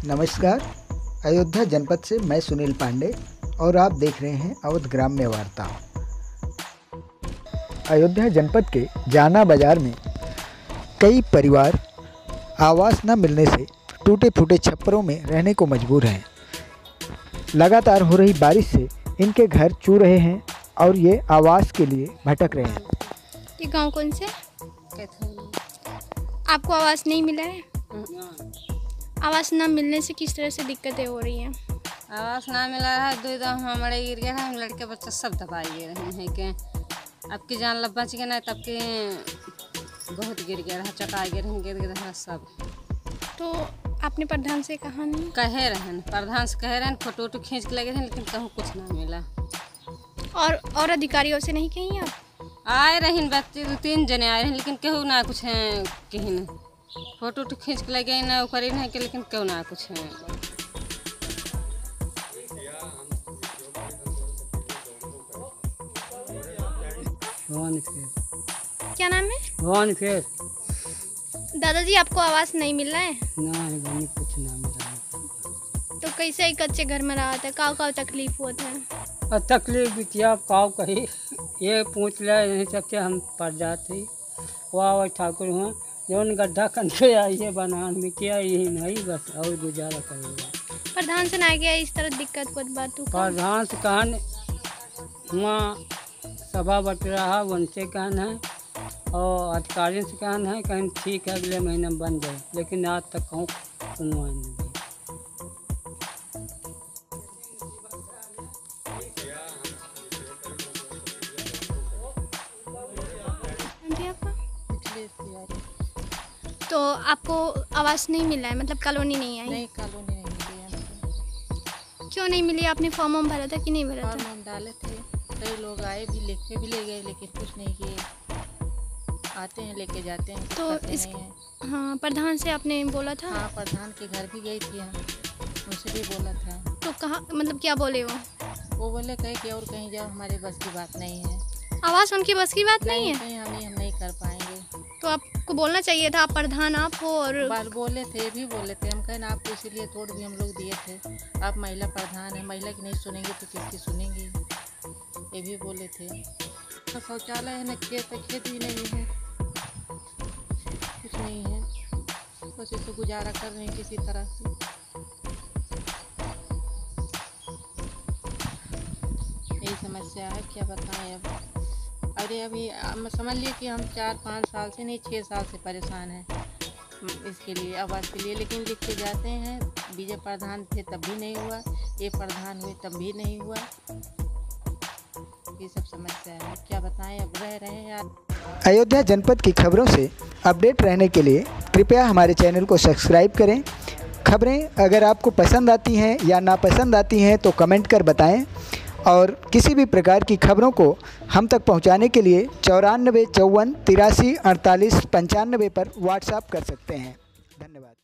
नमस्कार। अयोध्या जनपद से मैं सुनील पांडे और आप देख रहे हैं अवध ग्राम्य वार्ता। अयोध्या जनपद के जाना बाजार में कई परिवार आवास न मिलने से टूटे फूटे छप्परों में रहने को मजबूर हैं। लगातार हो रही बारिश से इनके घर चू रहे हैं और ये आवास के लिए भटक रहे हैं। ये गांव कौन से? आपको आवास नहीं मिला है? आवास ना मिलने से किस तरह से दिक्कतें हो रही हैं? आवास ना मिला है, दो हमारे गिर गया है, हम लड़के बच्चे सब दबाई गए रहे हैं कि अब की जान लब बच गए ना, तब के बहुत गिर गया रहा, चटाई गिर रहा सब। तो आपने प्रधान से कहा नहीं? कहे रहन, प्रधान से कहे रहन, फोटो वोटो खींच के लगे थे, लेकिन कहूँ कुछ ना मिला। और अधिकारियों से नहीं कहीं आप? आए रहीन बच्चे 2-3 जने आए रहे, लेकिन कहूँ ना कुछ है, कहीं ना फोटो वोटो खींच के लगे ना करी नहीं के, लेकिन क्यों ना कुछ है। क्या नाम है? भवानी फेर। दादाजी आपको आवास नहीं मिल रहा है? नहीं कुछ ना मिला। तो कैसे ही कच्चे घर में रहा था? काव तकलीफ होता है? और तकलीफ भी थी, आप काव कही ये पूछ ले नहीं सकते, हम पड़ जाते। वाह ठाकुर हुआ जौन गड्ढा कंधे आइए बनान में किया, यही नहीं बस और गुजारा करेगा। प्रधान से ना गया इस तरह दिक्कत को बात? प्रधान से कहन वहाँ सभा बट रहा, उनसे कहन है और अधिकारियों से कहन है, कहीं ठीक है अगले महीने बन जाए, लेकिन आज तक कहूँ सुनवाई नहीं। तो आपको आवास नहीं मिला है, मतलब कॉलोनी नहीं आई? नहीं, कॉलोनी नहीं मिली हमको। क्यों नहीं मिली? आपने फॉर्म वॉर्म भरा था कि नहीं भरा था? फॉर्म डाले थे, कई लोग आए भी, लिख के भी ले गए, लेकिन कुछ नहीं किए। आते हैं लेके जाते हैं, तो इस हाँ, प्रधान से आपने बोला था? हाँ, प्रधान के घर भी गई थी, हम उनसे भी बोला था। तो कहाँ, मतलब क्या बोले वो बोले कहे कि और कहीं जाओ, हमारे बस की बात नहीं है। आवास उनकी बस की बात नहीं है? हम नहीं कर पाएंगे। तो आपको बोलना चाहिए था, आप प्रधान आप हो। और बोले थे, भी बोले थे, हम कहें आपको इसीलिए तोड़ भी हम लोग दिए थे, आप महिला प्रधान है, महिला की नहीं सुनेंगे तो किसकी सुनेंगी, ये भी बोले थे। तो शौचालय है ना, खेत भी नहीं है, कुछ नहीं है, बस इसे गुजारा कर रहे हैं किसी तरह से। यही समस्या है, क्या बताएं अब। अरे अभी समझ लिए कि हम 4-5 साल से नहीं, 6 साल से परेशान हैं इसके लिए, आवास के लिए, लेकिन लिख के जाते हैं। बीजे प्रधान थे तब भी नहीं हुआ, ये प्रधान हुए तब भी नहीं हुआ। ये सब समस्या है, क्या बताएं, अब रह रहे हैं यार। अयोध्या जनपद की खबरों से अपडेट रहने के लिए कृपया हमारे चैनल को सब्सक्राइब करें। खबरें अगर आपको पसंद आती हैं या नापसंद आती हैं तो कमेंट कर बताएं, और किसी भी प्रकार की खबरों को हम तक पहुंचाने के लिए 94 54 83 48 95 पर व्हाट्सएप कर सकते हैं। धन्यवाद।